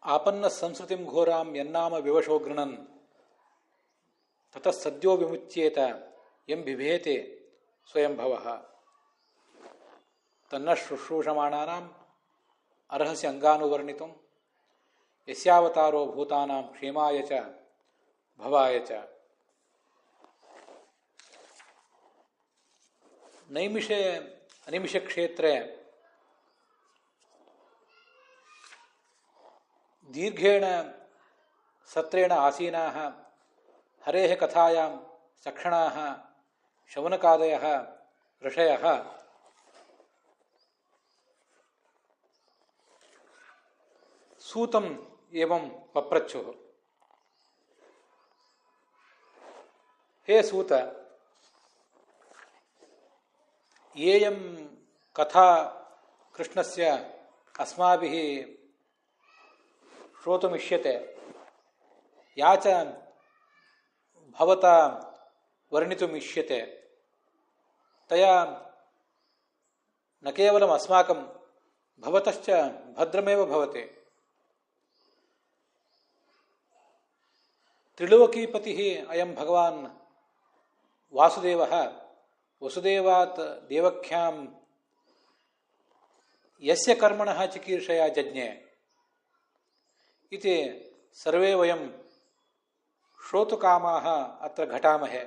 आपन्न संस्कृतिं घोरां यन्नाम विवशो गृणन् ततः सद्यो विमुच्येत यं बिभेते स्वयं भवः तन्न शुश्रूषमाणानाम् अर्हसि अंगानुवर्णितुं यस्यावतारो भूतानां क्षेमाय च भवाय च। नैमिषे अनिमिषे क्षेत्रे दीर्घेण सत्रेण आसीनाः हरेः कथायां सक्षणाः शौनकादयः ऋषयः सूतम् एवं पप्रच्छुः, हे सूत, येयं कथा कृष्णस्य अस्माभिः श्रोतुमिष्यते या च भवता वर्णितुमिष्यते तया न केवलम् अस्माकं भवतश्च भद्रमेव भवति। त्रिलोकीपतिः अयं भगवान् वासुदेवः वसुदेवात् देवख्यां यस्य कर्मणः चिकीर्षया जज्ञे इति सर्वे वयं श्रोतुकामाः अत्र घटामहे।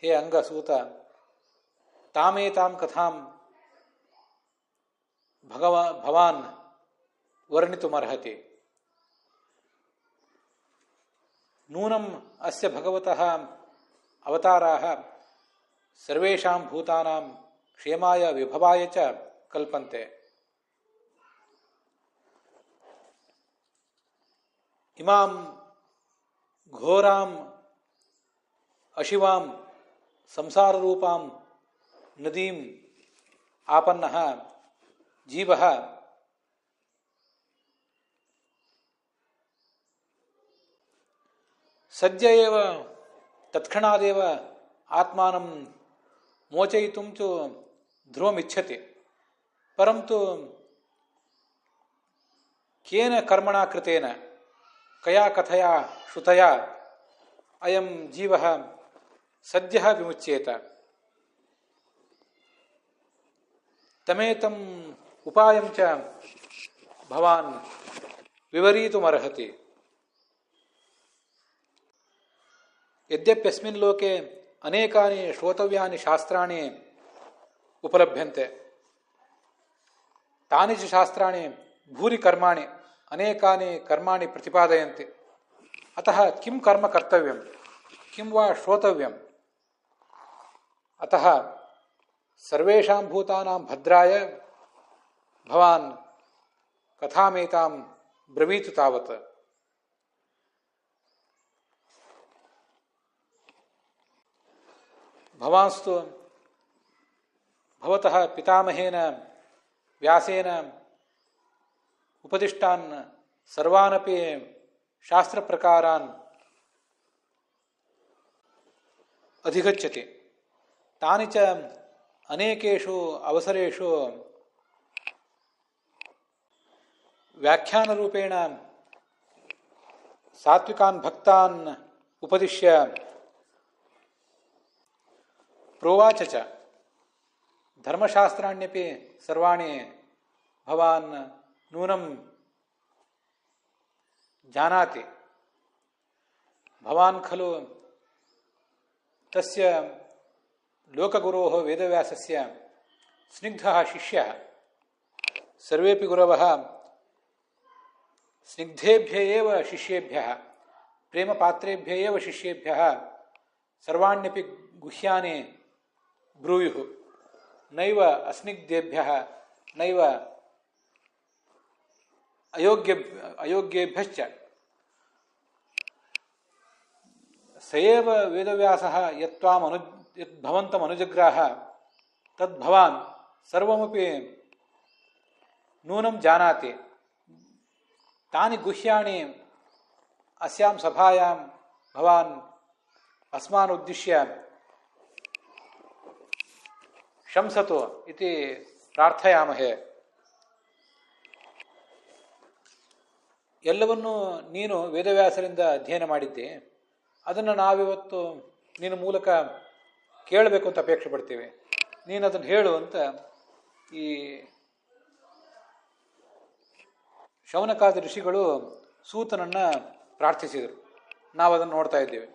हे अंगसूत, तामेतां कथां भवान् वर्णितुमर्हति। नूनम् अस्य भगवतः अवताराः सर्वेषां भूतानां क्षेमाय विभवाय च कल्पन्ते। इमां घोरां अशिवां संसाररूपां नदीं आपन्नः जीवः सद्य एव तत्क्षणादेव आत्मानं मोचयितुं च ध्रुवमिच्छति, परन्तु केन कर्मणा कृतेन कया कथया श्रुतया अयं जीवः सद्यः विमुच्येत। तमेतम् उपायं च भवान् विवरीतुमर्हति। यद्यप्यस्मिन् लोके अनेकानि श्रोतव्यानि शास्त्राणि उपलभ्यन्ते, तानि च शास्त्राणि भूरि कर्माणि अनेकानि कर्माणि प्रतिपादयन्ति। अतः किं कर्म कर्तव्यं, किं वा श्रोतव्यम्? अतः सर्वेषां भूतानां भद्राय भवान् कथामेतां ब्रवीतु तावत्। भवांस्तु भवतः पितामहेन व्यासेन उपदिष्टान् सर्वानपि शास्त्रप्रकारान् अधिगच्छति। तानि च अनेकेषु अवसरेषु व्याख्यानरूपेण सात्विकान् भक्तान् उपदिश्य प्रोवाच च। धर्मशास्त्राण्यपि सर्वाणि भवान् नूनं जानाति। भवान् खलु तस्य लोकगुरोः वेदव्यासस्य स्निग्धः शिष्यः। सर्वेपि गुरवः स्निग्धेभ्यः एव शिष्येभ्यः, प्रेमपात्रेभ्यः एव शिष्येभ्यः सर्वाण्यपि गुह्यानि ब्रूयुः, नैव अस्निग्धेभ्यः नैव अयोग्येभ्यश्च। स एव वेदव्यासः यद्भवन्तम् अनुजग्राह तद्भवान् सर्वमपि नूनं जानाति। तानि गुह्यानि अस्यां सभायां भवान् अस्मान् उद्दिश्य शंसतु इति प्रार्थयामहे। ಎಲ್ಲವನ್ನೂ ನೀನು ವೇದವ್ಯಾಸರಿಂದ ಅಧ್ಯಯನ ಮಾಡಿದ್ದೆ, ಅದನ್ನು ನಾವಿವತ್ತು ನಿನ್ನ ಮೂಲಕ ಕೇಳಬೇಕು ಅಂತ ಅಪೇಕ್ಷೆ ಪಡ್ತೀವಿ, ನೀನು ಅದನ್ನು ಹೇಳು ಅಂತ ಈ ಶೌನಕಾದಿ ಋಷಿಗಳು ಸೂತನನ್ನು ಪ್ರಾರ್ಥಿಸಿದರು. ನಾವು ಅದನ್ನು ನೋಡ್ತಾ ಇದ್ದೇವೆ.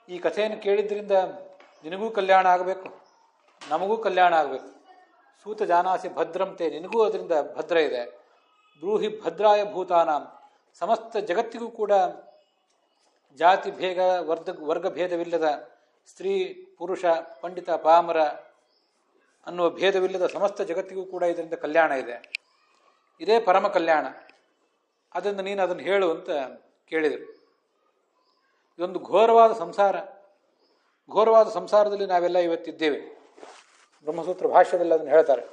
ಈ ಕಥೆಯನ್ನು ಕೇಳಿದ್ರಿಂದ ನಿನಗೂ ಕಲ್ಯಾಣ ಆಗಬೇಕು, ನಮಗೂ ಕಲ್ಯಾಣ ಆಗಬೇಕು. ಸೂತ ಜಾನಾಸಿ ಭದ್ರಂತೆ, ನಿನಗೂ ಅದರಿಂದ ಭದ್ರ ಇದೆ. ಬ್ರೂಹಿ ಭದ್ರಾಯ ಭೂತಾನಾಂ, ಸಮಸ್ತ ಜಗತ್ತಿಗೂ ಕೂಡ ಜಾತಿ ಭೇದ ವರ್ಗ ಭೇದವಿಲ್ಲದ, ಸ್ತ್ರೀ ಪುರುಷ ಪಂಡಿತ ಪಾಮರ ಅನ್ನುವ ಭೇದವಿಲ್ಲದ ಸಮಸ್ತ ಜಗತ್ತಿಗೂ ಕೂಡ ಇದರಿಂದ ಕಲ್ಯಾಣ ಇದೆ. ಇದೇ ಪರಮ ಕಲ್ಯಾಣ. ಅದರಿಂದ ನೀನು ಅದನ್ನು ಹೇಳು ಅಂತ ಕೇಳಿದರು. ಇದೊಂದು ಘೋರವಾದ ಸಂಸಾರ. ಘೋರವಾದ ಸಂಸಾರದಲ್ಲಿ ನಾವೆಲ್ಲ ಇವತ್ತಿದ್ದೇವೆ. ಬ್ರಹ್ಮಸೂತ್ರ ಭಾಷ್ಯದಲ್ಲಿ ಅದನ್ನು ಹೇಳ್ತಾರೆ.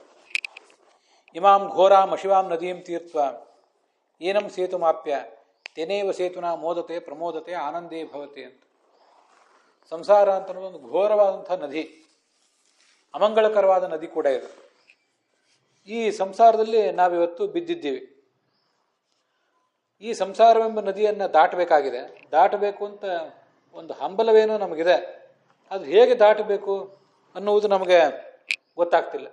ಇಮಾಂ ಘೋರಾಂ ಅಶಿವಾಂ ನದೀಂ ತೀರ್ಥ ಏನಂ ಸೇತುಮಾಪ್ಯ ತೆನೇವ ಸೇತುನಾ ಮೋದತೆ ಪ್ರಮೋದತೆ ಆನಂದೇ ಭವತೆ ಅಂತ. ಸಂಸಾರ ಅಂತ ಅನ್ನೋದೊಂದು ಘೋರವಾದಂಥ ನದಿ, ಅಮಂಗಳಕರವಾದ ನದಿ ಕೂಡ ಇದೆ. ಈ ಸಂಸಾರದಲ್ಲಿ ನಾವಿವತ್ತು ಬಿದ್ದಿದ್ದೀವಿ. ಈ ಸಂಸಾರವೆಂಬ ನದಿಯನ್ನು ದಾಟಬೇಕಾಗಿದೆ. ದಾಟಬೇಕು ಅಂತ ಒಂದು ಹಂಬಲವೇನೋ ನಮಗಿದೆ. ಅದು ಹೇಗೆ ದಾಟಬೇಕು ಅನ್ನುವುದು ನಮಗೆ ಗೊತ್ತಾಗ್ತಿಲ್ಲ.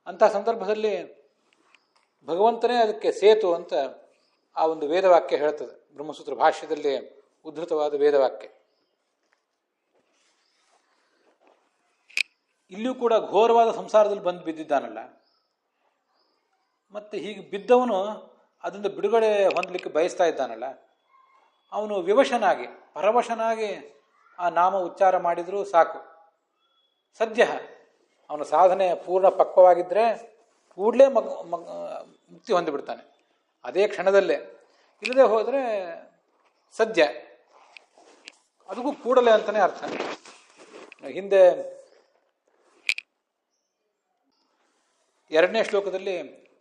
ಅಂಥ ಸಂದರ್ಭದಲ್ಲಿ ಭಗವಂತನೇ ಅದಕ್ಕೆ ಸೇತು ಅಂತ ಆ ಒಂದು ವೇದವಾಕ್ಯ ಹೇಳ್ತದೆ. ಬ್ರಹ್ಮಸೂತ್ರ ಭಾಷ್ಯದಲ್ಲಿ ಉದ್ಧೃತವಾದ ವೇದವಾಕ್ಯ. ಇಲ್ಲಿಯೂ ಕೂಡ ಘೋರವಾದ ಸಂಸಾರದಲ್ಲಿ ಬಂದು ಬಿದ್ದಿದ್ದಾನಲ್ಲ, ಮತ್ತೆ ಹೀಗೆ ಬಿದ್ದವನು ಅದರಿಂದ ಬಿಡುಗಡೆ ಹೊಂದಲಿಕ್ಕೆ ಬಯಸ್ತಾ ಇದ್ದಾನಲ್ಲ, ಅವನು ವಿವಶನಾಗಿ ಪರವಶನಾಗಿ ಆ ನಾಮ ಉಚ್ಚಾರ ಮಾಡಿದರೂ ಸಾಕು. ಸದ್ಯ ಅವನ ಸಾಧನೆ ಪೂರ್ಣ ಪಕ್ವವಾಗಿದ್ದರೆ ಕೂಡಲೇ ಮುಕ್ತಿ ಹೊಂದಿಬಿಡ್ತಾನೆ ಅದೇ ಕ್ಷಣದಲ್ಲೇ. ಇಲ್ಲದೆ ಹೋದರೆ ಸದ್ಯ, ಅದಕ್ಕೂ ಕೂಡಲೇ ಅಂತಲೇ ಅರ್ಥ. ಹಿಂದೆ 2ನೇ ಶ್ಲೋಕದಲ್ಲಿ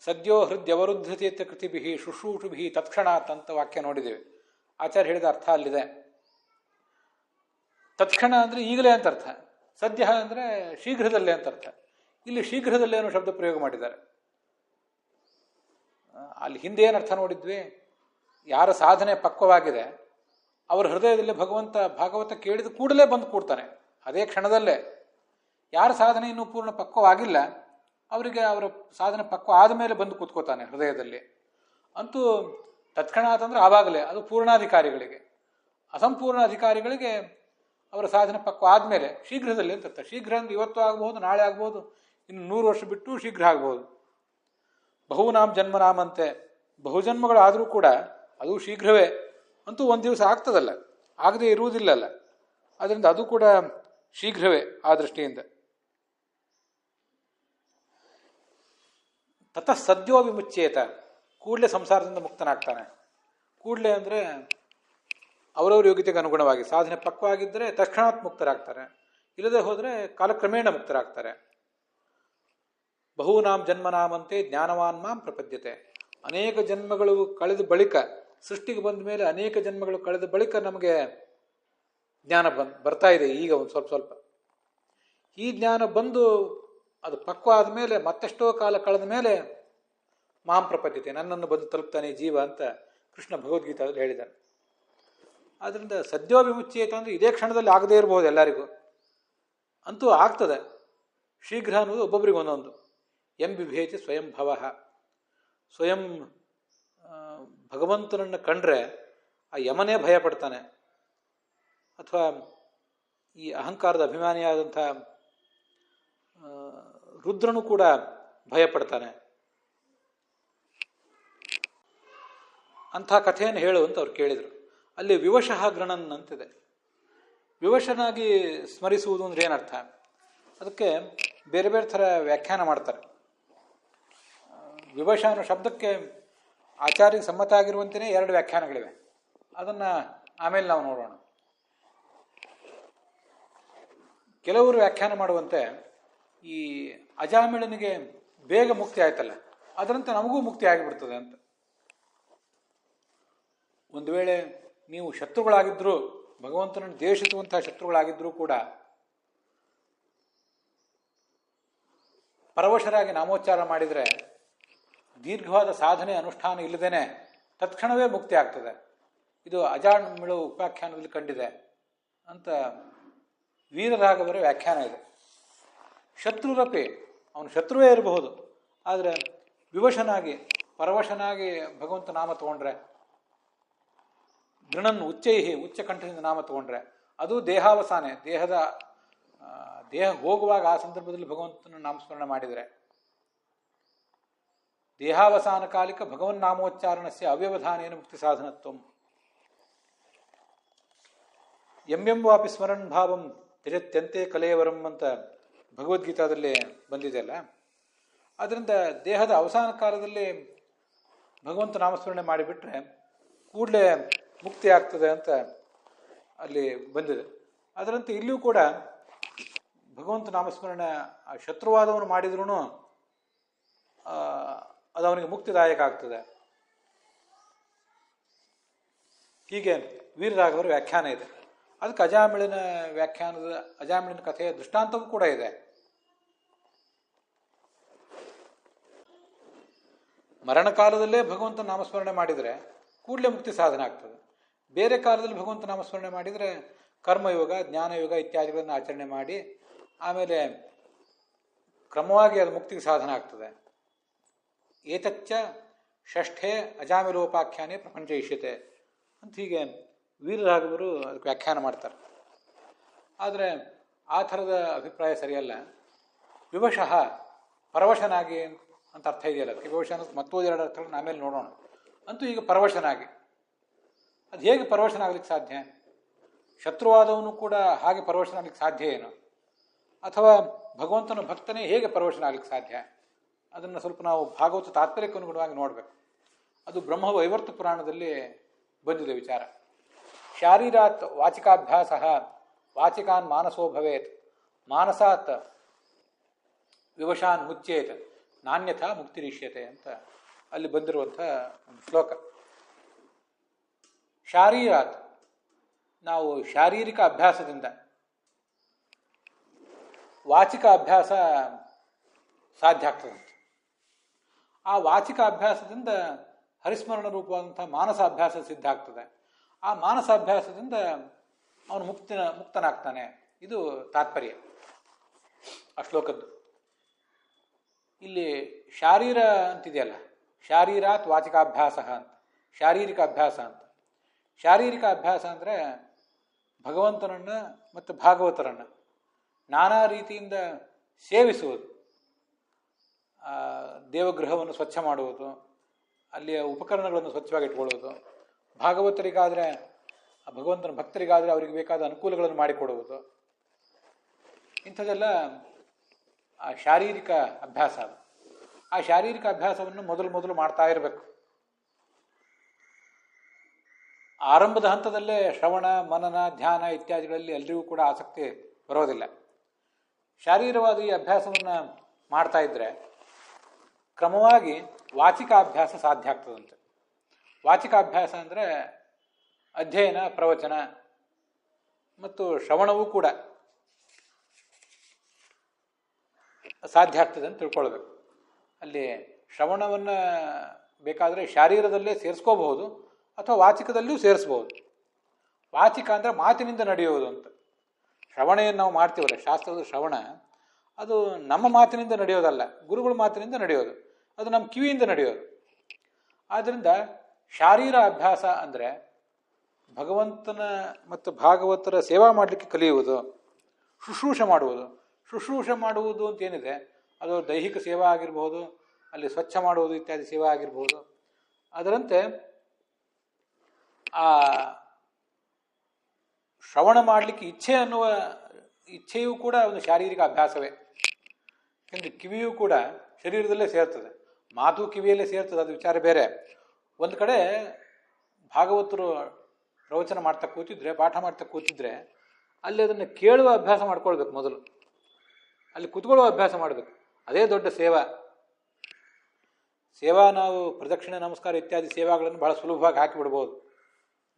ಸದ್ಯೋ ಹೃದಯವರುದ್ಧತೆ ಕೃತಿಭಿ ಶುಶ್ರೂಷುಭಿ ತತ್ಕ್ಷಣಾತ್ ಅಂತ ವಾಕ್ಯ ನೋಡಿದ್ದೇವೆ. ಆಚಾರ್ಯ ಹೇಳಿದ ಅರ್ಥ ಅಲ್ಲಿದೆ. ತತ್ಕ್ಷಣ ಅಂದರೆ ಈಗಲೇ ಅಂತ ಅರ್ಥ, ಸದ್ಯ ಅಂದರೆ ಶೀಘ್ರದಲ್ಲೇ ಅಂತ ಅರ್ಥ. ಇಲ್ಲಿ ಶೀಘ್ರದಲ್ಲೇ ಅನ್ನೋ ಶಬ್ದ ಪ್ರಯೋಗ ಮಾಡಿದ್ದಾರೆ. ಅಲ್ಲಿ ಹಿಂದೆ ಏನು ಅರ್ಥ ನೋಡಿದ್ವಿ, ಯಾರ ಸಾಧನೆ ಪಕ್ವವಾಗಿದೆ ಅವರ ಹೃದಯದಲ್ಲಿ ಭಾಗವತ ಕೇಳಿದ ಕೂಡಲೇ ಬಂದು ಕೂಡ್ತಾನೆ ಅದೇ ಕ್ಷಣದಲ್ಲೇ. ಯಾರ ಸಾಧನೆ ಇನ್ನೂ ಪೂರ್ಣ ಪಕ್ವವಾಗಿಲ್ಲ ಅವರಿಗೆ ಅವರ ಸಾಧನೆ ಪಕ್ವ ಆದಮೇಲೆ ಬಂದು ಕೂತ್ಕೋತಾನೆ ಹೃದಯದಲ್ಲಿ. ಅಂತೂ ತತ್ಕ್ಷಣ ಅಂತಂದ್ರೆ ಆವಾಗಲೇ, ಅದು ಪೂರ್ಣಾಧಿಕಾರಿಗಳಿಗೆ. ಅಸಂಪೂರ್ಣ ಅಧಿಕಾರಿಗಳಿಗೆ ಅವರ ಸಾಧನೆ ಪಕ್ವ ಆದಮೇಲೆ ಶೀಘ್ರದಲ್ಲಿ ಅಂತ. ಶೀಘ್ರ ಅಂದ್ರೆ ಇವತ್ತು ಆಗ್ಬೋದು, ನಾಳೆ ಆಗ್ಬೋದು, ಇನ್ನು 100 ವರ್ಷ ಬಿಟ್ಟು ಶೀಘ್ರ ಆಗ್ಬೋದು. ಬಹುನಾಮ್ ಜನ್ಮನಾಮಂತೆ, ಬಹುಜನ್ಮಗಳಾದರೂ ಕೂಡ ಅದು ಶೀಘ್ರವೇ. ಅಂತೂ ಒಂದು ದಿವಸ ಆಗ್ತದಲ್ಲ, ಆಗದೆ ಇರುವುದಿಲ್ಲಲ್ಲ. ಅದರಿಂದ ಅದು ಕೂಡ ಶೀಘ್ರವೇ ಆ ದೃಷ್ಟಿಯಿಂದ. ತತಃ ಸದ್ಯೋ ವಿಮುಚ್ಯೇತ, ಕೂಡಲೇ ಸಂಸಾರದಿಂದ ಮುಕ್ತನಾಗ್ತಾನೆ. ಕೂಡಲೇ ಅಂದರೆ ಅವರವ್ರ ಯೋಗ್ಯತೆಗೆ ಅನುಗುಣವಾಗಿ ಸಾಧನೆ ಪಕ್ವಾಗಿದ್ದರೆ ತಕ್ಷಣಾತ್ ಮುಕ್ತರಾಗ್ತಾರೆ, ಇಲ್ಲದೆ ಹೋದರೆ ಕಾಲಕ್ರಮೇಣ ಮುಕ್ತರಾಗ್ತಾರೆ. ಬಹುನಾಂ ಜನ್ಮನಾಮಂತೆ ಜ್ಞಾನವಾನ್ ಮಾಂ ಪ್ರಪದ್ಯತೆ. ಅನೇಕ ಜನ್ಮಗಳು ಕಳೆದ ಬಳಿಕ, ಸೃಷ್ಟಿಗೆ ಬಂದ ಮೇಲೆ ಅನೇಕ ಜನ್ಮಗಳು ಕಳೆದ ಬಳಿಕ ನಮಗೆ ಜ್ಞಾನ ಬರ್ತಾ ಇದೆ. ಈಗ ಒಂದು ಸ್ವಲ್ಪ ಈ ಜ್ಞಾನ ಬಂದು ಅದು ಪಕ್ವ ಆದಮೇಲೆ ಮತ್ತೆಷ್ಟೋ ಕಾಲ ಕಳೆದ ಮೇಲೆ ಮಾಂ ಪ್ರಪದ್ಯತೆ, ನನ್ನನ್ನು ಬಂದು ತಲುಪ್ತಾನೆ ಜೀವ ಅಂತ ಕೃಷ್ಣ ಭಗವದ್ಗೀತಾದಲ್ಲಿ ಹೇಳಿದ್ದಾನೆ. ಆದ್ದರಿಂದ ಸದ್ಯೋ ವಿಮುಚ್ಯೇತ ಅಂದರೆ ಇದೇ ಕ್ಷಣದಲ್ಲಿ ಆಗದೇ ಇರಬಹುದು ಎಲ್ಲರಿಗೂ, ಅಂತೂ ಆಗ್ತದೆ. ಶೀಘ್ರ ಅನ್ನೋದು ಒಬ್ಬೊಬ್ಬರಿಗೆ ಒಂದೊಂದು. ಬಿಭೇತಿ ಸ್ವಯಂ ಭವ. ಸ್ವಯಂ ಭಗವಂತನನ್ನು ಕಂಡ್ರೆ ಆ ಯಮನೇ ಭಯ ಪಡ್ತಾನೆ, ಅಥವಾ ಈ ಅಹಂಕಾರದ ಅಭಿಮಾನಿಯಾದಂಥ ರುದ್ರನು ಕೂಡ ಭಯ ಪಡ್ತಾನೆ. ಅಂಥ ಕಥೆಯನ್ನು ಹೇಳು ಅಂತ ಅವ್ರು ಕೇಳಿದರು. ಅಲ್ಲಿ ವಿವಶಃ ಗೃಣನ್ ಅಂತಿದೆ. ವಿವಶನಾಗಿ ಸ್ಮರಿಸುವುದು ಅಂದ್ರೆ ಏನರ್ಥ? ಅದಕ್ಕೆ ಬೇರೆ ಬೇರೆ ಥರ ವ್ಯಾಖ್ಯಾನ ಮಾಡ್ತಾರೆ. ವಿವಶ ಅನ್ನೋ ಶಬ್ದಕ್ಕೆ ಆಚಾರ್ಯಗೆ ಸಮ್ಮತ ಆಗಿರುವಂತೆಯೇ 2 ವ್ಯಾಖ್ಯಾನಗಳಿವೆ. ಅದನ್ನು ಆಮೇಲೆ ನಾವು ನೋಡೋಣ. ಕೆಲವರು ವ್ಯಾಖ್ಯಾನ ಮಾಡುವಂತೆ ಈ ಅಜಾಮಿಳನಿಗೆ ಬೇಗ ಮುಕ್ತಿ ಆಯ್ತಲ್ಲ, ಅದರಂತೆ ನಮಗೂ ಮುಕ್ತಿ ಆಗಿಬಿಡ್ತದೆ ಅಂತ. ಒಂದು ವೇಳೆ ನೀವು ಶತ್ರುಗಳಾಗಿದ್ದರೂ, ಭಗವಂತನನ್ನು ದ್ವೇಷಿಸುವಂತಹ ಶತ್ರುಗಳಾಗಿದ್ದರೂ ಕೂಡ ಪರವಶರಾಗಿ ನಾಮೋಚ್ಚಾರ ಮಾಡಿದರೆ ದೀರ್ಘವಾದ ಸಾಧನೆ ಅನುಷ್ಠಾನ ಇಲ್ಲದೇನೆ ತತ್ಕ್ಷಣವೇ ಮುಕ್ತಿ ಆಗ್ತದೆ. ಇದು ಅಜಾಮಿಳ ಉಪಾಖ್ಯಾನದಲ್ಲಿ ಕಂಡಿದೆ ಅಂತ ವೀರರಾಘವರ ವ್ಯಾಖ್ಯಾನ ಇದೆ. ಶತ್ರುರಪಿ, ಅವನು ಶತ್ರುವೇ ಇರಬಹುದು, ಆದರೆ ವಿವಶನಾಗಿ ಪರವಶನಾಗಿ ಭಗವಂತ ನಾಮ ತಗೊಂಡ್ರೆ, ಗೃಣನ್ ಉಚ್ಚೈಹಿ, ಉಚ್ಚ ಕಂಠದಿಂದ ನಾಮ ತಗೊಂಡ್ರೆ, ಅದು ದೇಹಾವಸಾನೆ, ದೇಹ ಹೋಗುವಾಗ ಆ ಸಂದರ್ಭದಲ್ಲಿ ಭಗವಂತನ ನಾಮಸ್ಮರಣೆ ಮಾಡಿದರೆ, ದೇಹಾವಸಾನ ಕಾಲಿಕ ಭಗವನ್ ನಾಮೋಚ್ಚಾರಣಸ್ಯ ಅವ್ಯವಧಾನೇನ ಮುಕ್ತಿ ಸಾಧನತ್ವಂ ವಾಪಿ ಸ್ಮರಣ್ ಭಾವಂ ತ್ಯಜತ್ಯಂತೆ ಕಲೇವರಂ ಅಂತ ಭಗವದ್ಗೀತಾದಲ್ಲಿ ಬಂದಿದೆಯಲ್ಲ. ಅದರಿಂದ ದೇಹದ ಅವಸಾನ ಕಾಲದಲ್ಲಿ ಭಗವಂತ ನಾಮಸ್ಮರಣೆ ಮಾಡಿಬಿಟ್ರೆ ಕೂಡಲೇ ಮುಕ್ತಿ ಆಗ್ತದೆ ಅಂತ ಅಲ್ಲಿ ಬಂದಿದೆ. ಅದರಂತೆ ಇಲ್ಲಿಯೂ ಕೂಡ ಭಗವಂತ ನಾಮಸ್ಮರಣೆ ಶತ್ರುವಾದವನು ಮಾಡಿದ್ರೂ ಅದು ಅವನಿಗೆ ಮುಕ್ತಿದಾಯಕ ಆಗ್ತದೆ. ಹೀಗೆ ವೀರರಾಘವರ ವ್ಯಾಖ್ಯಾನ ಇದೆ. ಅದಕ್ಕೆ ಅಜಾಮಿಳನ ಕಥೆಯ ದೃಷ್ಟಾಂತವೂ ಕೂಡ ಇದೆ. ಮರಣ ಕಾಲದಲ್ಲೇ ಭಗವಂತ ನಾಮಸ್ಮರಣೆ ಮಾಡಿದರೆ ಕೂಡಲೇ ಮುಕ್ತಿ ಸಾಧನೆ ಆಗ್ತದೆ. ಬೇರೆ ಕಾಲದಲ್ಲಿ ಭಗವಂತ ನಾಮಸ್ಮರಣೆ ಮಾಡಿದರೆ ಕರ್ಮಯೋಗ, ಜ್ಞಾನಯೋಗ ಇತ್ಯಾದಿಗಳನ್ನು ಆಚರಣೆ ಮಾಡಿ ಆಮೇಲೆ ಕ್ರಮವಾಗಿ ಅದು ಮುಕ್ತಿಗೆ ಸಾಧನ ಆಗ್ತದೆ. ಏತಚ್ಚ ಷಷ್ಠೇ ಅಜಾಮಿಲೋಪಾಖ್ಯಾನೇ ಪ್ರಪಂಚ ಇಷ್ಯತೆ ಅಂತ ಹೀಗೆ ವೀರರಾಘವರು ಅದಕ್ಕೆ ವ್ಯಾಖ್ಯಾನ ಮಾಡ್ತಾರೆ. ಆದರೆ ಆ ಥರದ ಅಭಿಪ್ರಾಯ ಸರಿಯಲ್ಲ. ವಿವಶಃ, ಪರವಶನಾಗಿ ಅಂತ ಅರ್ಥ ಇದೆಯಲ್ಲ, ಅದಕ್ಕೆ ವಿವಶ ಅನ್ನೋದು ಮತ್ತೊಂದು ಎರಡು ಅರ್ಥಗಳನ್ನ ಆಮೇಲೆ ನೋಡೋಣ. ಅಂತೂ ಈಗ ಪರವಶನಾಗಿ, ಅದು ಹೇಗೆ ಪರವಶನಾಗ್ಲಿಕ್ಕೆ ಸಾಧ್ಯ? ಶತ್ರುವಾದವನು ಕೂಡ ಹಾಗೆ ಪರವಶನಾಗ್ಲಿಕ್ಕೆ ಸಾಧ್ಯ ಏನು? ಅಥವಾ ಭಗವಂತನ ಭಕ್ತನೇ ಹೇಗೆ ಪರವಶನಾಗ್ಲಿಕ್ಕೆ ಸಾಧ್ಯ? ಅದನ್ನು ಸ್ವಲ್ಪ ನಾವು ಭಾಗವತ ತಾತ್ಪರ್ಯಕ್ಕೆ ಅನುಗುಣವಾಗಿ ನೋಡಬೇಕು. ಅದು ಬ್ರಹ್ಮ ವೈವರ್ತ ಪುರಾಣದಲ್ಲಿ ಬಂದಿದೆ ವಿಚಾರ. ಶಾರೀರಾತ್ ವಾಚಿಕಾಭ್ಯಾಸ ವಾಚಿಕಾನ್ ಮಾನಸೋ ಭವೇತ್, ಮಾನಸಾತ್ ವಿವಶಾನ್ ಮುಚ್ಚೇತ್, ನಾನ್ಯಥಾ ಮುಕ್ತಿರಿಷ್ಯತೆ ಅಂತ ಅಲ್ಲಿ ಬಂದಿರುವಂಥ ಒಂದು ಶ್ಲೋಕ. ಶಾರೀರಾತ್, ನಾವು ಶಾರೀರಿಕ ಅಭ್ಯಾಸದಿಂದ ವಾಚಿಕ ಅಭ್ಯಾಸ ಸಾಧ್ಯ ಆಗ್ತದಂತೆ. ಆ ವಾಚಿಕ ಅಭ್ಯಾಸದಿಂದ ಹರಿಸ್ಮರಣ ರೂಪವಾದಂಥ ಮಾನಸ ಅಭ್ಯಾಸ ಸಿದ್ಧ ಆಗ್ತದೆ. ಆ ಮಾನಸ ಅಭ್ಯಾಸದಿಂದ ಅವನು ಮುಕ್ತನಾಗ್ತಾನೆ. ಇದು ತಾತ್ಪರ್ಯ ಆ ಶ್ಲೋಕದ್ದು. ಇಲ್ಲಿ ಶಾರೀರ ಅಂತಿದೆಯಲ್ಲ, ಶಾರೀರಾತ್ ವಾಚಿಕಾಭ್ಯಾಸ ಅಂತ, ಶಾರೀರಿಕ ಅಭ್ಯಾಸ ಅಂತ. ಶಾರೀರಿಕ ಅಭ್ಯಾಸ ಅಂದರೆ ಭಗವಂತನನ್ನು ಮತ್ತು ಭಾಗವತರನ್ನು ನಾನಾ ರೀತಿಯಿಂದ ಸೇವಿಸುವುದು, ದೇವಗೃಹವನ್ನು ಸ್ವಚ್ಛ ಮಾಡುವುದು, ಅಲ್ಲಿಯ ಉಪಕರಣಗಳನ್ನು ಸ್ವಚ್ಛವಾಗಿ ಇಟ್ಕೊಳ್ಳುವುದು, ಭಾಗವತರಿಗಾದರೆ ಭಗವಂತನ ಭಕ್ತರಿಗಾದರೆ ಅವರಿಗೆ ಬೇಕಾದ ಅನುಕೂಲಗಳನ್ನು ಮಾಡಿಕೊಡುವುದು, ಇಂಥದ್ದೆಲ್ಲ ಆ ಶಾರೀರಿಕ ಅಭ್ಯಾಸ. ಅದು ಆ ಶಾರೀರಿಕ ಅಭ್ಯಾಸವನ್ನು ಮೊದಲು ಮಾಡ್ತಾ ಇರಬೇಕು. ಆರಂಭದ ಹಂತದಲ್ಲೇ ಶ್ರವಣ, ಮನನ, ಧ್ಯಾನ ಇತ್ಯಾದಿಗಳಲ್ಲಿ ಎಲ್ರಿಗೂ ಕೂಡ ಆಸಕ್ತಿ ಬರೋದಿಲ್ಲ. ಶಾರೀರವಾದ ಈ ಅಭ್ಯಾಸವನ್ನು ಮಾಡ್ತಾ ಇದ್ದರೆ ಕ್ರಮವಾಗಿ ವಾಚಿಕಾಭ್ಯಾಸ ಸಾಧ್ಯ ಆಗ್ತದಂತೆ. ವಾಚಿಕಾಭ್ಯಾಸ ಅಂದರೆ ಅಧ್ಯಯನ, ಪ್ರವಚನ ಮತ್ತು ಶ್ರವಣವೂ ಕೂಡ ಸಾಧ್ಯ ಆಗ್ತದೆ ಅಂತ ತಿಳ್ಕೊಳ್ಬೇಕು. ಅಲ್ಲಿ ಶ್ರವಣವನ್ನು ಬೇಕಾದರೆ ಶಾರೀರದಲ್ಲೇ ಸೇರಿಸ್ಕೋಬಹುದು ಅಥವಾ ವಾಚಿಕದಲ್ಲಿಯೂ ಸೇರಿಸ್ಬೋದು. ವಾಚಿಕ ಅಂದರೆ ಮಾತಿನಿಂದ ನಡೆಯೋದು ಅಂತ. ಶ್ರವಣ ಏನು ನಾವು ಮಾಡ್ತೀವಲ್ಲ, ಶಾಸ್ತ್ರದ ಶ್ರವಣ, ಅದು ನಮ್ಮ ಮಾತಿನಿಂದ ನಡೆಯೋದಲ್ಲ, ಗುರುಗಳ ಮಾತಿನಿಂದ ನಡೆಯೋದು, ಅದು ನಮ್ಮ ಕಿವಿಯಿಂದ ನಡೆಯೋದು. ಆದ್ದರಿಂದ ಶಾರೀರ ಅಭ್ಯಾಸ ಅಂದರೆ ಭಗವಂತನ ಮತ್ತು ಭಾಗವತರ ಸೇವಾ ಮಾಡಲಿಕ್ಕೆ ಕಲಿಯುವುದು, ಶುಶ್ರೂಷೆ ಮಾಡುವುದು. ಶುಶ್ರೂಷೆ ಮಾಡುವುದು ಅಂತ ಏನಿದೆ, ಅದು ದೈಹಿಕ ಸೇವಾ ಆಗಿರ್ಬೋದು, ಅಲ್ಲಿ ಸ್ವಚ್ಛ ಮಾಡುವುದು ಇತ್ಯಾದಿ ಸೇವಾ ಆಗಿರ್ಬೋದು. ಅದರಂತೆ ಆ ಶ್ರವಣ ಮಾಡಲಿಕ್ಕೆ ಇಚ್ಛೆ ಅನ್ನುವ ಇಚ್ಛೆಯೂ ಕೂಡ ಒಂದು ಶಾರೀರಿಕ ಅಭ್ಯಾಸವೇ. ಯಾಕಂದರೆ ಕಿವಿಯೂ ಕೂಡ ಶರೀರದಲ್ಲೇ ಸೇರ್ತದೆ, ಮಾತು ಕಿವಿಯಲ್ಲೇ ಸೇರ್ತದೆ, ಅದು ವಿಚಾರ ಬೇರೆ. ಒಂದು ಕಡೆ ಭಾಗವತರು ಪ್ರವಚನ ಮಾಡ್ತಾ ಕೂತಿದ್ರೆ, ಪಾಠ ಮಾಡ್ತಾ ಕೂತಿದ್ರೆ, ಅಲ್ಲಿ ಅದನ್ನು ಕೇಳುವ ಅಭ್ಯಾಸ ಮಾಡ್ಕೊಳ್ಬೇಕು. ಮೊದಲು ಅಲ್ಲಿ ಕುತ್ಕೊಳ್ಳುವ ಅಭ್ಯಾಸ ಮಾಡಬೇಕು. ಅದೇ ದೊಡ್ಡ ಸೇವಾ ನಾವು ಪ್ರದಕ್ಷಿಣೆ, ನಮಸ್ಕಾರ ಇತ್ಯಾದಿ ಸೇವಾಗಳನ್ನು ಬಹಳ ಸುಲಭವಾಗಿ ಹಾಕಿಬಿಡ್ಬೋದು.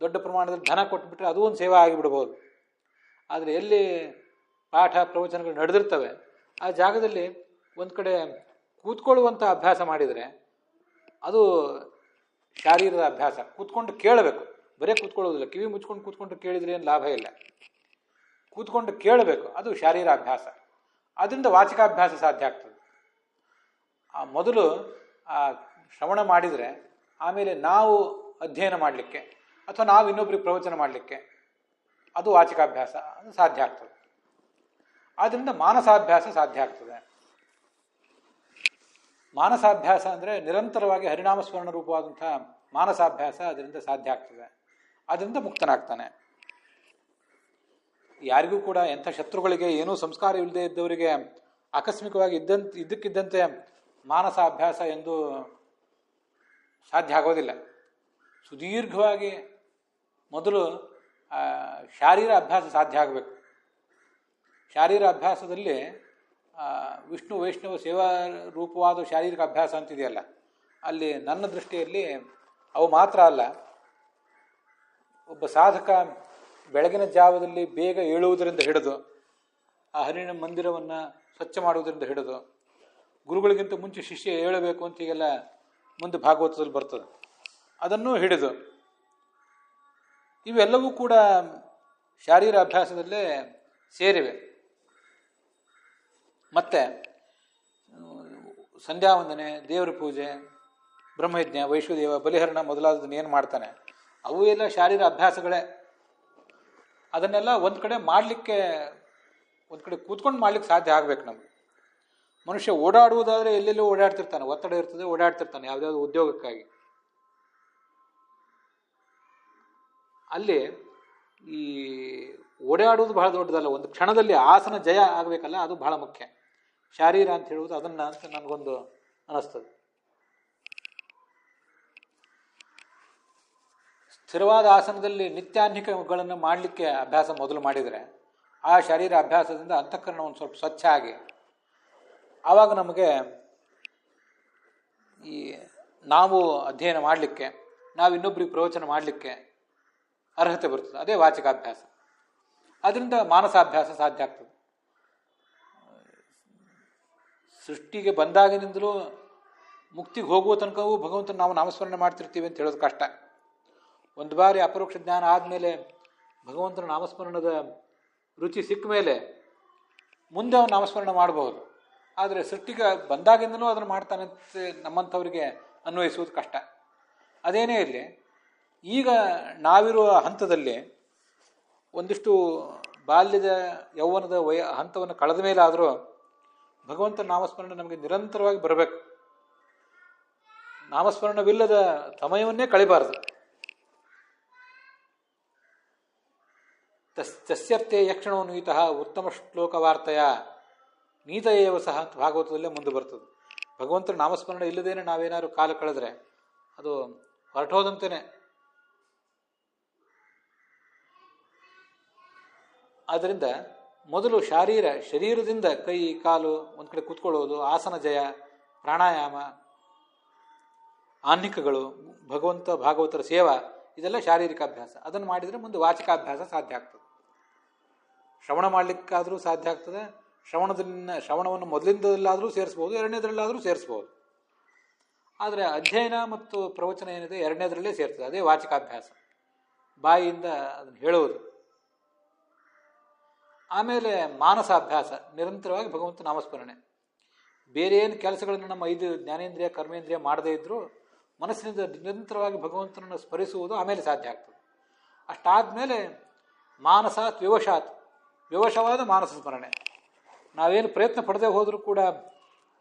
ದೊಡ್ಡ ಪ್ರಮಾಣದಲ್ಲಿ ಧನ ಕೊಟ್ಟುಬಿಟ್ರೆ ಅದೂ ಒಂದು ಸೇವಾ ಆಗಿಬಿಡ್ಬೋದು. ಆದರೆ ಎಲ್ಲಿ ಪಾಠ ಪ್ರವಚನಗಳು ನಡೆದಿರ್ತವೆ ಆ ಜಾಗದಲ್ಲಿ ಒಂದು ಕಡೆ ಕೂತ್ಕೊಳ್ಳುವಂಥ ಅಭ್ಯಾಸ ಮಾಡಿದರೆ ಅದು ಶಾರೀರದ ಅಭ್ಯಾಸ. ಕೂತ್ಕೊಂಡು ಕೇಳಬೇಕು, ಬರೀ ಕೂತ್ಕೊಳ್ಳೋದಿಲ್ಲ. ಕಿವಿ ಮುಚ್ಕೊಂಡು ಕೂತ್ಕೊಂಡು ಕೇಳಿದ್ರೆ ಏನು ಲಾಭ ಇಲ್ಲ. ಕೂತ್ಕೊಂಡು ಕೇಳಬೇಕು, ಅದು ಶಾರೀರ ಅಭ್ಯಾಸ. ಅದರಿಂದ ವಾಚಿಕಾಭ್ಯಾಸ ಸಾಧ್ಯ ಆಗ್ತದೆ. ಮೊದಲು ಆ ಶ್ರವಣ ಮಾಡಿದರೆ ಆಮೇಲೆ ನಾವು ಅಧ್ಯಯನ ಮಾಡಲಿಕ್ಕೆ ಅಥವಾ ನಾವು ಇನ್ನೊಬ್ಬರಿಗೆ ಪ್ರವಚನ ಮಾಡಲಿಕ್ಕೆ ಅದು ವಾಚಿಕಾಭ್ಯಾಸ, ಅದು ಸಾಧ್ಯ ಆಗ್ತದೆ. ಆದ್ದರಿಂದ ಮಾನಸಾಭ್ಯಾಸ ಸಾಧ್ಯ ಆಗ್ತದೆ. ಮಾನಸಾಭ್ಯಾಸ ಅಂದರೆ ನಿರಂತರವಾಗಿ ಹರಿನಾಮಸ್ಮರಣ ರೂಪವಾದಂಥ ಮಾನಸಾಭ್ಯಾಸ ಅದರಿಂದ ಸಾಧ್ಯ ಆಗ್ತದೆ. ಅದರಿಂದ ಮುಕ್ತನಾಗ್ತಾನೆ. ಯಾರಿಗೂ ಕೂಡ ಎಂಥ ಶತ್ರುಗಳಿಗೆ ಏನೂ ಸಂಸ್ಕಾರ ಇಲ್ಲದೆ ಇದ್ದವರಿಗೆ ಆಕಸ್ಮಿಕವಾಗಿ ಇದ್ದಕ್ಕಿದ್ದಂತೆ ಮಾನಸಾಭ್ಯಾಸ ಎಂದು ಸಾಧ್ಯ ಆಗೋದಿಲ್ಲ. ಸುದೀರ್ಘವಾಗಿ ಮೊದಲು ಶಾರೀರ ಅಭ್ಯಾಸ ಸಾಧ್ಯ ಆಗಬೇಕು. ಶಾರೀರ ಅಭ್ಯಾಸದಲ್ಲಿ ವಿಷ್ಣು ವೈಷ್ಣವ ಸೇವಾ ರೂಪವಾದ ಶಾರೀರಿಕ ಅಭ್ಯಾಸ ಅಂತಿದೆಯಲ್ಲ, ಅಲ್ಲಿ ನನ್ನ ದೃಷ್ಟಿಯಲ್ಲಿ ಅವು ಮಾತ್ರ ಅಲ್ಲ. ಒಬ್ಬ ಸಾಧಕ ಬೆಳಗಿನ ಜಾವದಲ್ಲಿ ಬೇಗ ಏಳುವುದರಿಂದ ಹಿಡಿದು ಆ ಹರಿಣ ಮಂದಿರವನ್ನು ಸ್ವಚ್ಛ ಮಾಡುವುದರಿಂದ ಹಿಡಿದು ಗುರುಗಳಿಗಿಂತ ಮುಂಚೆ ಶಿಷ್ಯ ಏಳಬೇಕು ಅಂತ ಹೀಗೆಲ್ಲ ಮುಂದೆ ಭಾಗವತದಲ್ಲಿ ಬರ್ತದೆ, ಅದನ್ನು ಹಿಡಿದು ಇವೆಲ್ಲವೂ ಕೂಡ ಶಾರೀರ ಅಭ್ಯಾಸದಲ್ಲೇ ಸೇರಿವೆ. ಮತ್ತು ಸಂಧ್ಯಾವಂದನೆ, ದೇವರ ಪೂಜೆ, ಬ್ರಹ್ಮಯಜ್ಞ, ವೈಶ್ವದೇವ, ಬಲಿಹರಣ ಮೊದಲಾದದನ್ನು ಏನು ಮಾಡ್ತಾನೆ ಅವು ಎಲ್ಲ ಶಾರೀರ ಅಭ್ಯಾಸಗಳೇ. ಅದನ್ನೆಲ್ಲ ಒಂದು ಕಡೆ ಮಾಡಲಿಕ್ಕೆ, ಒಂದು ಕಡೆ ಕೂತ್ಕೊಂಡು ಮಾಡ್ಲಿಕ್ಕೆ ಸಾಧ್ಯ ಆಗ್ಬೇಕು ನಮಗೆ. ಮನುಷ್ಯ ಓಡಾಡುವುದಾದರೆ ಎಲ್ಲೆಲ್ಲೂ ಓಡಾಡ್ತಿರ್ತಾನೆ, ಒತ್ತಡ ಇರ್ತದೆ, ಓಡಾಡ್ತಿರ್ತಾನೆ ಯಾವುದ್ಯಾವುದು ಉದ್ಯೋಗಕ್ಕಾಗಿ. ಅಲ್ಲಿ ಈ ಓಡಾಡುವುದು ಬಹಳ ದೊಡ್ಡದಲ್ಲ, ಒಂದು ಕ್ಷಣದಲ್ಲಿ ಆಸನ ಜಯ ಆಗಬೇಕಲ್ಲ, ಅದು ಬಹಳ ಮುಖ್ಯ. ಶಾರೀರ ಅಂತ ಹೇಳುವುದು ಅದನ್ನ ಅಂತ ನನಗೊಂದು ಅನ್ನಿಸ್ತದೆ. ಸ್ಥಿರವಾದ ಆಸನದಲ್ಲಿ ನಿತ್ಯಾನ್ಹಿಕಗಳನ್ನು ಮಾಡಲಿಕ್ಕೆ ಅಭ್ಯಾಸ ಮೊದಲು ಮಾಡಿದರೆ ಆ ಶಾರೀರ ಅಭ್ಯಾಸದಿಂದ ಅಂತಃಕರಣ ಒಂದು ಸ್ವಲ್ಪ ಸ್ವಚ್ಛ ಆಗಿ ಆವಾಗ ನಮಗೆ ಈ ನಾವು ಅಧ್ಯಯನ ಮಾಡಲಿಕ್ಕೆ, ನಾವು ಇನ್ನೊಬ್ಬರಿಗೆ ಪ್ರವಚನ ಮಾಡಲಿಕ್ಕೆ ಅರ್ಹತೆ ಬರ್ತದೆ. ಅದೇ ವಾಚಿಕಾಭ್ಯಾಸ. ಅದರಿಂದ ಮಾನಸಾಭ್ಯಾಸ ಸಾಧ್ಯ ಆಗ್ತದೆ. ಸೃಷ್ಟಿಗೆ ಬಂದಾಗಿನಿಂದಲೂ ಮುಕ್ತಿಗೆ ಹೋಗುವ ತನಕವೂ ಭಗವಂತನ ನಾವು ನಾಮಸ್ಮರಣೆ ಮಾಡ್ತಿರ್ತೀವಿ ಅಂತ ಹೇಳೋದು ಕಷ್ಟ. ಒಂದು ಬಾರಿ ಅಪರೋಕ್ಷ ಜ್ಞಾನ ಆದಮೇಲೆ ಭಗವಂತನ ನಾಮಸ್ಮರಣದ ರುಚಿ ಸಿಕ್ಕ ಮೇಲೆ ಮುಂದೆ ಅವನು ನಾಮಸ್ಮರಣೆ ಮಾಡಬಹುದು. ಆದರೆ ಸೃಷ್ಟಿಗೆ ಬಂದಾಗಿಂದಲೂ ಅದನ್ನು ಮಾಡ್ತಾನೆ ನಮ್ಮಂಥವರಿಗೆ ಅನ್ವಯಿಸುವುದು ಕಷ್ಟ. ಅದೇನೇ ಇರಲಿ, ಈಗ ನಾವಿರುವ ಹಂತದಲ್ಲಿ ಒಂದಿಷ್ಟು ಬಾಲ್ಯದ ಯೌವನದ ಹಂತವನ್ನು ಕಳೆದ ಮೇಲೆ ಆದರೂ ಭಗವಂತನ ನಾಮಸ್ಮರಣೆ ನಮಗೆ ನಿರಂತರವಾಗಿ ಬರಬೇಕು. ನಾಮಸ್ಮರಣವಿಲ್ಲದ ಸಮಯವನ್ನೇ ಕಳಿಬಾರದು. ತಸ್ಯರ್ಥೆ ಯಕ್ಷಣೋ ನೀತಃ ಉತ್ತಮ ಶ್ಲೋಕ ವಾರ್ತೆಯ ನೀತಯೇವ ಸಹ ಅಂತ ಭಾಗವತದಲ್ಲೇ ಮುಂದೆ ಬರ್ತದೆ. ಭಗವಂತನ ನಾಮಸ್ಮರಣೆ ಇಲ್ಲದೇನೆ ನಾವೇನಾದ್ರು ಕಾಲ ಕಳೆದ್ರೆ ಅದು ಹೊರಟೋದಂತೆಯೇ. ಆದ್ದರಿಂದ ಮೊದಲು ಶರೀರದಿಂದ ಕೈ ಕಾಲು ಒಂದು ಕಡೆ ಕೂತ್ಕೊಳ್ಳೋದು, ಆಸನ ಜಯ, ಪ್ರಾಣಾಯಾಮ, ಆಹ್ನಿಕಗಳು, ಭಗವಂತ ಭಾಗವತರ ಸೇವಾ, ಇದೆಲ್ಲ ಶಾರೀರಿಕ ಅಭ್ಯಾಸ. ಅದನ್ನು ಮಾಡಿದರೆ ಮುಂದೆ ವಾಚಿಕಾಭ್ಯಾಸ ಸಾಧ್ಯ ಆಗ್ತದೆ. ಶ್ರವಣ ಮಾಡಲಿಕ್ಕಾದರೂ ಸಾಧ್ಯ ಆಗ್ತದೆ. ಶ್ರವಣವನ್ನು ಮೊದಲಿಂದಲಾದರೂ ಸೇರಿಸ್ಬೋದು, ಎರಡನೇದರಲ್ಲಾದರೂ ಸೇರಿಸ್ಬೋದು. ಆದರೆ ಅಧ್ಯಯನ ಮತ್ತು ಪ್ರವಚನ ಏನಿದೆ ಎರಡನೇದರಲ್ಲೇ ಸೇರ್ತದೆ. ಅದೇ ವಾಚಿಕಾಭ್ಯಾಸ, ಬಾಯಿಯಿಂದ ಅದನ್ನು ಹೇಳುವುದು. ಆಮೇಲೆ ಮಾನಸಾಭ್ಯಾಸ, ನಿರಂತರವಾಗಿ ಭಗವಂತ ನಾಮಸ್ಮರಣೆ. ಬೇರೆ ಏನು ಕೆಲಸಗಳನ್ನು ನಮ್ಮ 5 ಜ್ಞಾನೇಂದ್ರಿಯ ಕರ್ಮೇಂದ್ರಿಯ ಮಾಡದೇ ಇದ್ದರೂ ಮನಸ್ಸಿನಿಂದ ನಿರಂತರವಾಗಿ ಭಗವಂತನನ್ನು ಸ್ಮರಿಸುವುದು ಆಮೇಲೆ ಸಾಧ್ಯ ಆಗ್ತದೆ. ಅಷ್ಟಾದಮೇಲೆ ಮಾನಸಾತ್ ವಿವಶಾತ್, ವಿವಶವಾದ ಮಾನಸ ಸ್ಮರಣೆ. ನಾವೇನು ಪ್ರಯತ್ನ ಪಡದೆ ಹೋದರೂ ಕೂಡ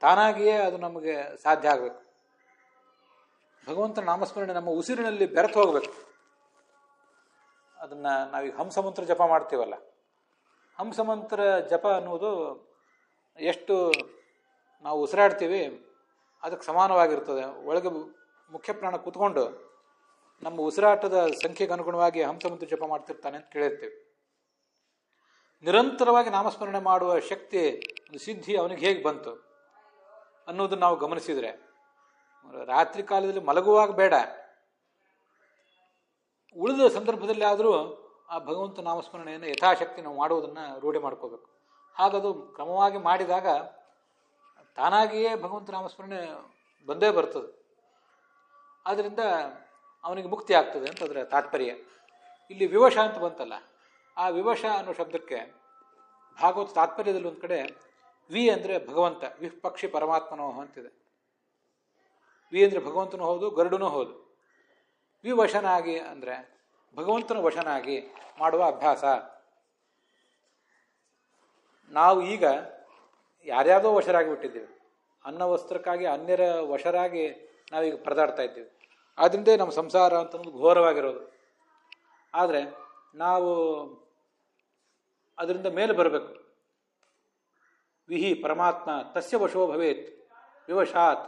ತಾನಾಗಿಯೇ ಅದು ನಮಗೆ ಸಾಧ್ಯ ಆಗಬೇಕು. ಭಗವಂತನ ನಾಮಸ್ಮರಣೆ ನಮ್ಮ ಉಸಿರಿನಲ್ಲಿ ಬೆರೆತು ಹೋಗಬೇಕು. ಅದನ್ನು ನಾವೀಗ ಹಂಸಮಂತ್ರ ಜಪ ಮಾಡ್ತೀವಲ್ಲ, ಹಂಸಮಂತ್ರ ಜಪ ಅನ್ನುವುದು ಎಷ್ಟು ನಾವು ಉಸಿರಾಡ್ತೀವಿ ಅದಕ್ಕೆ ಸಮಾನವಾಗಿರ್ತದೆ. ಒಳಗೆ ಮುಖ್ಯ ಪ್ರಾಣ ಕೂತ್ಕೊಂಡು ನಮ್ಮ ಉಸಿರಾಟದ ಸಂಖ್ಯೆಗೆ ಅನುಗುಣವಾಗಿ ಹಂಸಮಂತ್ರ ಜಪ ಮಾಡ್ತಿರ್ತಾನೆ ಅಂತ ಕೇಳಿರ್ತೀವಿ. ನಿರಂತರವಾಗಿ ನಾಮಸ್ಮರಣೆ ಮಾಡುವ ಶಕ್ತಿ, ಒಂದು ಸಿದ್ಧಿ ಅವನಿಗೆ ಹೇಗೆ ಬಂತು ಅನ್ನೋದನ್ನು ನಾವು ಗಮನಿಸಿದರೆ, ರಾತ್ರಿ ಕಾಲದಲ್ಲಿ ಮಲಗುವಾಗ ಬೇಡ, ಉಳಿದ ಸಂದರ್ಭದಲ್ಲಿ ಆದರೂ ಆ ಭಗವಂತ ನಾಮಸ್ಮರಣೆಯನ್ನು ಯಥಾಶಕ್ತಿ ನಾವು ಮಾಡುವುದನ್ನು ರೂಢಿ ಮಾಡ್ಕೋಬೇಕು. ಹಾಗದು ಕ್ರಮವಾಗಿ ಮಾಡಿದಾಗ ತಾನಾಗಿಯೇ ಭಗವಂತ ನಾಮಸ್ಮರಣೆ ಬಂದೇ ಬರ್ತದೆ. ಆದ್ದರಿಂದ ಅವನಿಗೆ ಮುಕ್ತಿ ಆಗ್ತದೆ ಅಂತ ಅದರ ತಾತ್ಪರ್ಯ. ಇಲ್ಲಿ ವಿವಶ ಅಂತ ಬಂತಲ್ಲ, ಆ ವಿವಶ ಅನ್ನೋ ಶಬ್ದಕ್ಕೆ ಭಾಗವತ ತಾತ್ಪರ್ಯದಲ್ಲಿ ಒಂದು ಕಡೆ ವಿ ಅಂದರೆ ಭಗವಂತ, ವಿಹ್ ಪಕ್ಷಿ ಪರಮಾತ್ಮನೋ ಅಂತಿದೆ. ವಿ ಅಂದರೆ ಭಗವಂತನೂ ಹೌದು, ಗರುಡನೂ ಹೌದು. ವಿವಶನಾಗಿ ಅಂದರೆ ಭಗವಂತನ ವಶನಾಗಿ ಮಾಡುವ ಅಭ್ಯಾಸ. ನಾವು ಈಗ ಯಾರ್ಯಾವುದೋ ವಶರಾಗಿ ಬಿಟ್ಟಿದ್ದೇವೆ. ಅನ್ನ ವಸ್ತ್ರಕ್ಕಾಗಿ ಅನ್ಯರ ವಶರಾಗಿ ನಾವೀಗ ಪರದಾಡ್ತಾ ಇದ್ದೀವಿ. ಆದ್ದರಿಂದ ನಮ್ಮ ಸಂಸಾರ ಅಂತನ್ನೋದು ಘೋರವಾಗಿರೋದು. ಆದರೆ ನಾವು ಅದರಿಂದ ಮೇಲೆ ಬರಬೇಕು. ವಿಹಿ ಪರಮಾತ್ಮ ತಸ್ಯ ವಶೋ ಭವೇತ್ ವಿವಶಾತ್.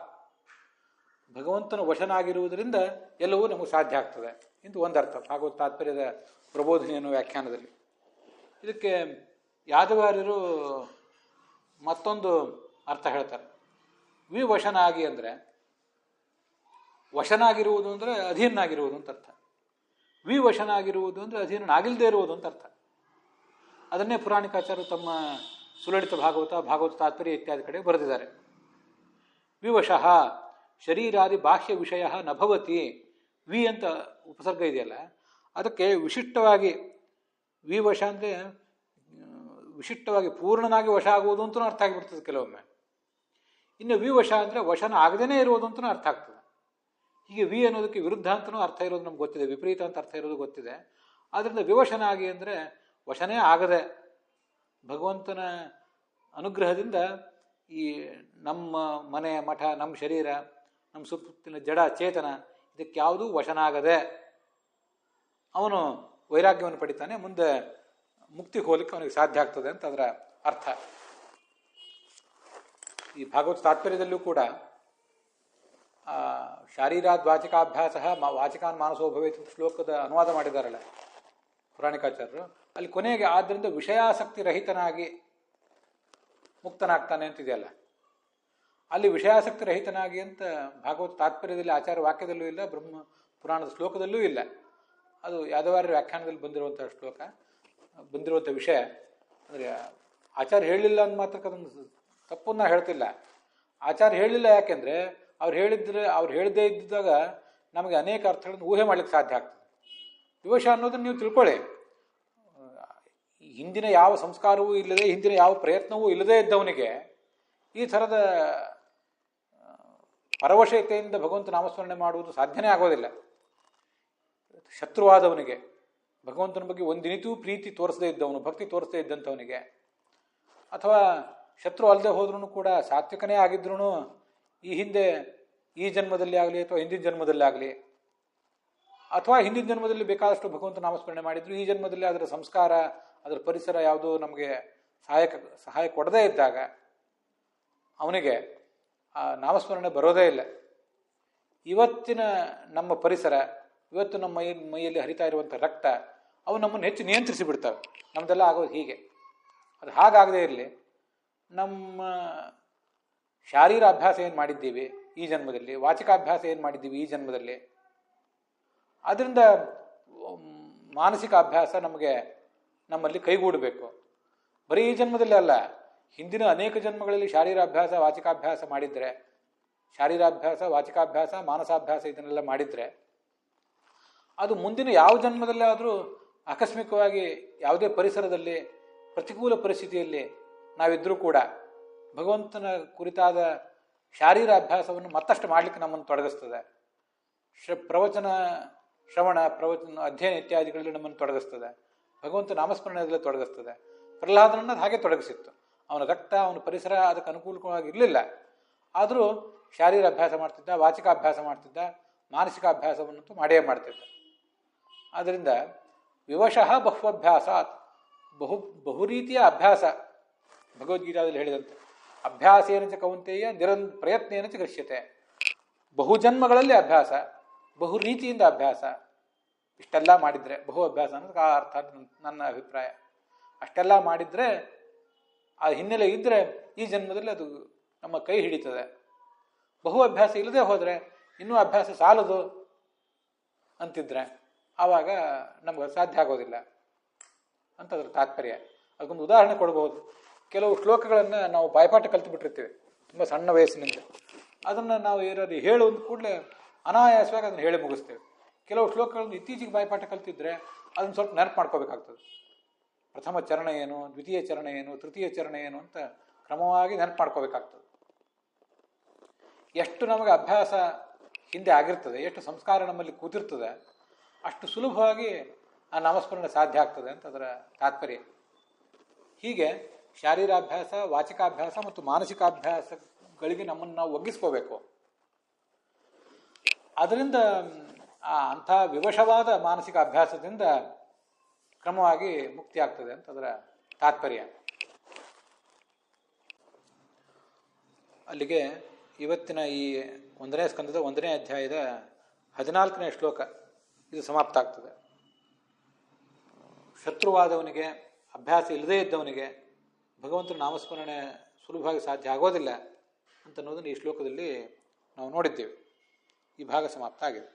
ಭಗವಂತನ ವಶನಾಗಿರುವುದರಿಂದ ಎಲ್ಲವೂ ನಮಗೆ ಸಾಧ್ಯ ಆಗ್ತದೆ ಇಂದು ಒಂದರ್ಥ ಭಾಗವತ ತಾತ್ಪರ್ಯದ ಪ್ರಬೋಧಿನಿ ಅನ್ನೋ ವ್ಯಾಖ್ಯಾನದಲ್ಲಿ. ಇದಕ್ಕೆ ಯಾದವಾರ್ಯರು ಮತ್ತೊಂದು ಅರ್ಥ ಹೇಳ್ತಾರೆ. ವಿವಶನಾಗಿ ಅಂದರೆ ವಶನಾಗಿರುವುದು ಅಂದರೆ ಅಧೀನಾಗಿರುವುದು ಅಂತ ಅರ್ಥ. ವಿವಶನಾಗಿರುವುದು ಅಂದರೆ ಅಧೀನನಾಗಿಲ್ಲದೆ ಇರುವುದು ಅಂತ ಅರ್ಥ. ಅದನ್ನೇ ಪುರಾಣಿಕಾಚಾರ್ಯರು ತಮ್ಮ ಸುಲಲಿತ ಭಾಗವತ ತಾತ್ಪರ್ಯ ಇತ್ಯಾದಿ ಕಡೆ ಬರೆದಿದ್ದಾರೆ. ವಿವಶಃ ಶರೀರಾದಿ ಬಾಹ್ಯ ವಿಷಯ ನಭವತಿ. ವಿ ಅಂತ ಉಪಸರ್ಗ ಇದೆಯಲ್ಲ, ಅದಕ್ಕೆ ವಿಶಿಷ್ಟವಾಗಿ ವಿವಶ ಅಂದರೆ ವಿಶಿಷ್ಟವಾಗಿ ಪೂರ್ಣನಾಗಿ ವಶ ಆಗುವುದು ಅಂತಲೂ ಅರ್ಥ ಆಗಿಬಿಡ್ತದೆ ಕೆಲವೊಮ್ಮೆ. ಇನ್ನು ವಿವಶ ಅಂದರೆ ವಶನ ಆಗದೇನೆ ಇರುವುದು ಅಂತಲೂ ಅರ್ಥ ಆಗ್ತದೆ. ಹೀಗೆ ವಿ ಅನ್ನೋದಕ್ಕೆ ವಿರುದ್ಧ ಅಂತಲೂ ಅರ್ಥ ಇರೋದು ನಮ್ಗೆ ಗೊತ್ತಿದೆ, ವಿಪರೀತ ಅಂತ ಅರ್ಥ ಇರೋದು ಗೊತ್ತಿದೆ. ಆದ್ದರಿಂದ ವಿವಶನಾಗಿ ಅಂದರೆ ವಶನೇ ಆಗದೆ ಭಗವಂತನ ಅನುಗ್ರಹದಿಂದ ಈ ನಮ್ಮ ಮನೆ ಮಠ, ನಮ್ಮ ಶರೀರ, ನಮ್ಮ ಸುತ್ತಲಿನ ಜಡ ಚೇತನ ಇದಕ್ಕೆ ಯಾವುದೂ ವಶನಾಗದೆ ಅವನು ವೈರಾಗ್ಯವನ್ನು ಪಡಿತಾನೆ. ಮುಂದೆ ಮುಕ್ತಿ ಹೋಲಿಕ್ಕೆ ಅವನಿಗೆ ಸಾಧ್ಯ ಆಗ್ತದೆ ಅಂತ ಅದರ ಅರ್ಥ. ಈ ಭಾಗವತ ತಾತ್ಪರ್ಯದಲ್ಲೂ ಕೂಡ ಶಾರೀರಾದ್ ವಾಚಿಕಾಭ್ಯಾಸ ವಾಚಿಕಾನ್ ಮಾನಸೋ ಭವೇತ್ ಶ್ಲೋಕದ ಅನುವಾದ ಮಾಡಿದಾರಲ್ಲ ಪುರಾಣಿಕಾಚಾರ್ಯರು. ಅಲ್ಲಿ ಕೊನೆಗೆ ಆದ್ದರಿಂದ ವಿಷಯಾಸಕ್ತಿ ರಹಿತನಾಗಿ ಮುಕ್ತನಾಗ್ತಾನೆ ಅಂತಿದೆಯಲ್ಲ, ಅಲ್ಲಿ ವಿಷಯಾಸಕ್ತಿ ರಹಿತನಾಗಿ ಅಂತ ಭಾಗವತ ತಾತ್ಪರ್ಯದಲ್ಲಿ ಆಚಾರ್ಯ ವಾಕ್ಯದಲ್ಲೂ ಇಲ್ಲ, ಬ್ರಹ್ಮ ಪುರಾಣದ ಶ್ಲೋಕದಲ್ಲೂ ಇಲ್ಲ. ಅದು ಯಾದವಾರ್ಯರ ವ್ಯಾಖ್ಯಾನದಲ್ಲಿ ಬಂದಿರುವಂಥ ಶ್ಲೋಕ, ಬಂದಿರುವಂಥ ವಿಷಯ. ಅಂದರೆ ಆಚಾರ್ಯ ಹೇಳಲಿಲ್ಲ ಅಂದ ಮಾತ್ರಕ್ಕೆ ಅದನ್ನು ತಪ್ಪನ್ನ ಹೇಳ್ತಿಲ್ಲ. ಆಚಾರ್ಯ ಹೇಳಲಿಲ್ಲ ಯಾಕೆಂದರೆ ಅವ್ರು ಹೇಳದೇ ಇದ್ದಾಗ ನಮಗೆ ಅನೇಕ ಅರ್ಥಗಳನ್ನು ಊಹೆ ಮಾಡಲಿಕ್ಕೆ ಸಾಧ್ಯ ಆಗ್ತದೆ. ವಿವಶ ಅನ್ನೋದನ್ನು ನೀವು ತಿಳ್ಕೊಳ್ಳಿ. ಹಿಂದಿನ ಯಾವ ಸಂಸ್ಕಾರವೂ ಇಲ್ಲದೆ, ಹಿಂದಿನ ಯಾವ ಪ್ರಯತ್ನವೂ ಇಲ್ಲದೇ ಇದ್ದವನಿಗೆ ಈ ಥರದ ಪರವಶತೆಯಿಂದ ಭಗವಂತ ನಾಮಸ್ಮರಣೆ ಮಾಡುವುದು ಸಾಧ್ಯನೇ ಆಗೋದಿಲ್ಲ. ಶತ್ರುವಾದವನಿಗೆ, ಭಗವಂತನ ಬಗ್ಗೆ ಒಂದಿನಿತೂ ಪ್ರೀತಿ ತೋರಿಸದೇ ಇದ್ದವನು, ಭಕ್ತಿ ತೋರಿಸದೇ ಇದ್ದಂಥವನಿಗೆ, ಅಥವಾ ಶತ್ರು ಅಲ್ಲದೆ ಹೋದ್ರೂ ಕೂಡ ಸಾತ್ವಿಕನೇ ಆಗಿದ್ರೂ ಈ ಹಿಂದೆ ಈ ಜನ್ಮದಲ್ಲಿ ಆಗಲಿ ಅಥವಾ ಹಿಂದಿನ ಜನ್ಮದಲ್ಲಿ ಆಗಲಿ, ಅಥವಾ ಹಿಂದಿನ ಜನ್ಮದಲ್ಲಿ ಬೇಕಾದಷ್ಟು ಭಗವಂತ ನಾಮಸ್ಮರಣೆ ಮಾಡಿದ್ರು, ಈ ಜನ್ಮದಲ್ಲಿ ಅದರ ಸಂಸ್ಕಾರ, ಅದರ ಪರಿಸರ ಯಾವುದೂ ನಮಗೆ ಸಹಾಯ ಕೊಡದೇ ಇದ್ದಾಗ ಅವನಿಗೆ ಆ ನಾಮಸ್ಮರಣೆ ಬರೋದೇ ಇಲ್ಲ. ಇವತ್ತಿನ ನಮ್ಮ ಪರಿಸರ, ಇವತ್ತು ನಮ್ಮ ಮೈಯಲ್ಲಿ ಹರಿತಾ ಇರುವಂಥ ರಕ್ತ, ಅವು ನಮ್ಮನ್ನು ಹೆಚ್ಚು ನಿಯಂತ್ರಿಸಿ ಬಿಡ್ತವೆ. ನಮ್ಮದೆಲ್ಲ ಆಗೋದು ಹೀಗೆ. ಅದು ಹಾಗಾಗದೇ ಇರಲಿ. ನಮ್ಮ ಶಾರೀರ ಅಭ್ಯಾಸ ಏನು ಮಾಡಿದ್ದೀವಿ ಈ ಜನ್ಮದಲ್ಲಿ, ವಾಚಿಕಾಭ್ಯಾಸ ಏನು ಮಾಡಿದ್ದೀವಿ ಈ ಜನ್ಮದಲ್ಲಿ, ಅದರಿಂದ ಮಾನಸಿಕ ಅಭ್ಯಾಸ ನಮ್ಮಲ್ಲಿ ಕೈಗೂಡಬೇಕು. ಬರೀ ಈ ಜನ್ಮದಲ್ಲಿ ಅಲ್ಲ, ಹಿಂದಿನ ಅನೇಕ ಜನ್ಮಗಳಲ್ಲಿ ಶಾರೀರಾಭ್ಯಾಸ ವಾಚಿಕಾಭ್ಯಾಸ ಮಾಡಿದರೆ, ಶಾರೀರಾಭ್ಯಾಸ ವಾಚಿಕಾಭ್ಯಾಸ ಮಾನಸಾಭ್ಯಾಸ ಇದನ್ನೆಲ್ಲ ಮಾಡಿದರೆ, ಅದು ಮುಂದಿನ ಯಾವ ಜನ್ಮದಲ್ಲೇ ಆದರೂ ಆಕಸ್ಮಿಕವಾಗಿ ಯಾವುದೇ ಪರಿಸರದಲ್ಲಿ ಪ್ರತಿಕೂಲ ಪರಿಸ್ಥಿತಿಯಲ್ಲಿ ನಾವಿದ್ದರೂ ಕೂಡ ಭಗವಂತನ ಕುರಿತಾದ ಶಾರೀರ ಅಭ್ಯಾಸವನ್ನು ಮತ್ತಷ್ಟು ಮಾಡಲಿಕ್ಕೆ ನಮ್ಮನ್ನು ತೊಡಗಿಸ್ತದೆ. ಪ್ರವಚನ ಅಧ್ಯಯನ ಇತ್ಯಾದಿಗಳಲ್ಲಿ ನಮ್ಮನ್ನು ತೊಡಗಿಸ್ತದೆ. ಭಗವಂತ ನಾಮಸ್ಮರಣೆಯಲ್ಲೇ ತೊಡಗಿಸ್ತದೆ. ಪ್ರಹ್ಲಾದನನ್ನು ಅದು ಹಾಗೆ ತೊಡಗಿಸಿತ್ತು. ಅವನ ರಕ್ತ, ಅವನ ಪರಿಸರ ಅದಕ್ಕೆ ಅನುಕೂಲವಾಗಿ ಇರಲಿಲ್ಲ. ಆದರೂ ಶಾರೀರ ಅಭ್ಯಾಸ ಮಾಡ್ತಿದ್ದ, ವಾಚಿಕಾಭ್ಯಾಸ ಮಾಡ್ತಿದ್ದ, ಮಾನಸಿಕ ಅಭ್ಯಾಸವನ್ನಂತೂ ಮಾಡೇ ಮಾಡ್ತಿದ್ದ. ಆದ್ದರಿಂದ ವಿವಶಃ ಬಹ್ವಭ್ಯಾಸಾತ್, ಬಹು ರೀತಿಯ ಅಭ್ಯಾಸ. ಭಗವದ್ಗೀತಾದಲ್ಲಿ ಹೇಳಿದಂತೆ ಅಭ್ಯಾಸೇನ ಚ ಕೌಂತೆಯ ಪ್ರಯತ್ನೇನ ಚ ಗೃಹ್ಯತೆ. ಬಹುಜನ್ಮಗಳಲ್ಲಿ ಅಭ್ಯಾಸ, ಬಹು ರೀತಿಯಿಂದ ಅಭ್ಯಾಸ. ಇಷ್ಟೆಲ್ಲ ಮಾಡಿದರೆ, ಬಹು ಅಭ್ಯಾಸ ಅನ್ನೋದಕ್ಕೆ ಆ ಅರ್ಥ ನನ್ನ ಅಭಿಪ್ರಾಯ. ಅಷ್ಟೆಲ್ಲ ಮಾಡಿದರೆ, ಆ ಹಿನ್ನೆಲೆ ಇದ್ದರೆ ಈ ಜನ್ಮದಲ್ಲಿ ಅದು ನಮ್ಮ ಕೈ ಹಿಡಿತದೆ. ಬಹು ಅಭ್ಯಾಸ ಇಲ್ಲದೆ ಹೋದರೆ, ಇನ್ನೂ ಅಭ್ಯಾಸ ಸಾಲದು ಅಂತಿದ್ರೆ ಆವಾಗ ನಮ್ಗೆ ಸಾಧ್ಯ ಆಗೋದಿಲ್ಲ ಅಂತ ಅದ್ರ ತಾತ್ಪರ್ಯ. ಅದಕ್ಕೊಂದು ಉದಾಹರಣೆ ಕೊಡ್ಬೋದು. ಕೆಲವು ಶ್ಲೋಕಗಳನ್ನು ನಾವು ಬಾಯ್ಪಾಠ ಕಲ್ತು ಬಿಟ್ಟಿರ್ತೀವಿ ತುಂಬ ಸಣ್ಣ ವಯಸ್ಸಿನಿಂದ. ಅದನ್ನು ನಾವು ಏನಾದ್ರು ಹೇಳುವಂತ ಕೂಡಲೇ ಅನಾಯಾಸವಾಗಿ ಅದನ್ನು ಹೇಳಿ ಮುಗಿಸ್ತೇವೆ. ಕೆಲವು ಶ್ಲೋಕಗಳನ್ನು ಇತ್ತೀಚೆಗೆ ಬಾಯ್ಪಾಠ ಕಲ್ತಿದ್ರೆ ಅದನ್ನು ಸ್ವಲ್ಪ ನೆನಪು ಮಾಡ್ಕೋಬೇಕಾಗ್ತದೆ. ಪ್ರಥಮ ಚರಣ ಏನು, ದ್ವಿತೀಯ ಚರಣ ಏನು, ತೃತೀಯ ಚರಣ ಏನು ಅಂತ ಕ್ರಮವಾಗಿ ನೆನಪು ಮಾಡ್ಕೋಬೇಕಾಗ್ತದೆ. ಎಷ್ಟು ನಮಗೆ ಅಭ್ಯಾಸ ಹಿಂದೆ ಆಗಿರ್ತದೆ, ಎಷ್ಟು ಸಂಸ್ಕಾರ ನಮ್ಮಲ್ಲಿ ಕೂತಿರ್ತದೆ, ಅಷ್ಟು ಸುಲಭವಾಗಿ ಆ ನಾಮಸ್ಮರಣೆ ಸಾಧ್ಯ ಆಗ್ತದೆ ಅಂತ ಅದರ ತಾತ್ಪರ್ಯ. ಹೀಗೆ ಶಾರೀರಾಭ್ಯಾಸ, ವಾಚಿಕಾಭ್ಯಾಸ ಮತ್ತು ಮಾನಸಿಕಾಭ್ಯಾಸಗಳಿಗೆ ನಮ್ಮನ್ನು ನಾವು ಒಗ್ಗಿಸ್ಕೋಬೇಕು. ಅದರಿಂದ ಅಂಥ ವಿವಶವಾದ ಮಾನಸಿಕ ಅಭ್ಯಾಸದಿಂದ ಕ್ರಮವಾಗಿ ಮುಕ್ತಿ ಆಗ್ತದೆ ಅಂತ ಅದರ ತಾತ್ಪರ್ಯ. ಅಲ್ಲಿಗೆ ಇವತ್ತಿನ ಈ 1ನೇ ಸ್ಕಂದದ 1ನೇ ಅಧ್ಯಾಯದ 14ನೇ ಶ್ಲೋಕ ಇದು ಸಮಾಪ್ತ ಆಗ್ತದೆ. ಶತ್ರುವಾದವನಿಗೆ, ಅಭ್ಯಾಸ ಇಲ್ಲದೇ ಇದ್ದವನಿಗೆ ಭಗವಂತನ ನಾಮಸ್ಮರಣೆ ಸುಲಭವಾಗಿ ಸಾಧ್ಯ ಆಗೋದಿಲ್ಲ ಅಂತನ್ನೋದನ್ನು ಈ ಶ್ಲೋಕದಲ್ಲಿ ನಾವು ನೋಡಿದ್ದೇವೆ. ಈ ಭಾಗ ಸಮಾಪ್ತ ಆಗಿದೆ.